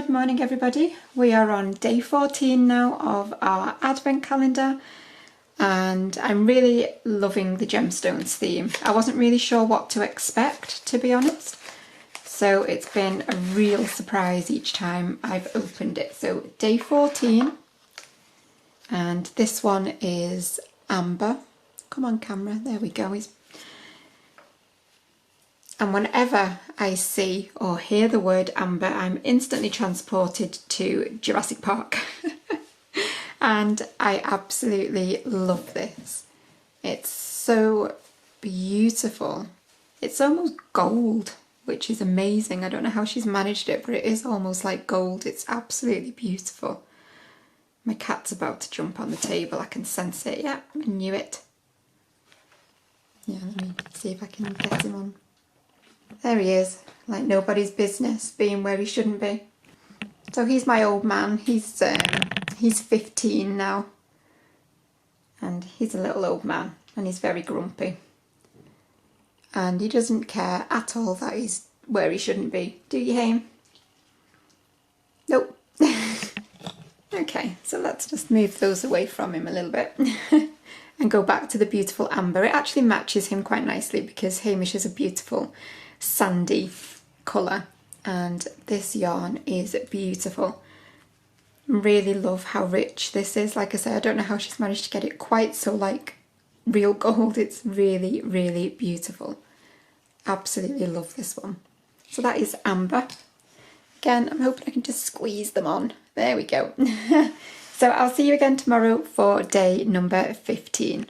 Good morning everybody. We are on day 14 now of our advent calendar and I'm really loving the gemstones theme. I wasn't really sure what to expect, to be honest, so it's been a real surprise each time I've opened it. So day 14, and this one is amber. Come on camera, there we go. And whenever I see or hear the word amber, I'm instantly transported to Jurassic Park. And I absolutely love this. It's so beautiful. It's almost gold, which is amazing. I don't know how she's managed it, but it is almost like gold. It's absolutely beautiful. My cat's about to jump on the table. I can sense it. Yeah, I knew it. Yeah, let me see if I can get him on. There he is, like nobody's business, being where he shouldn't be. So he's my old man. He's 15 now, and he's a little old man, and he's very grumpy. And he doesn't care at all that he's where he shouldn't be. Do you, Haim? Nope. Okay, so let's just move those away from him a little bit and go back to the beautiful amber. It actually matches him quite nicely because Hamish is a beautiful sandy colour and this yarn is beautiful. Really love how rich this is. Like I say, I don't know how she's managed to get it quite so like real gold. It's really, really beautiful. Absolutely love this one. So that is amber. Again, I'm hoping I can just squeeze them on. There we go. So I'll see you again tomorrow for day number 15.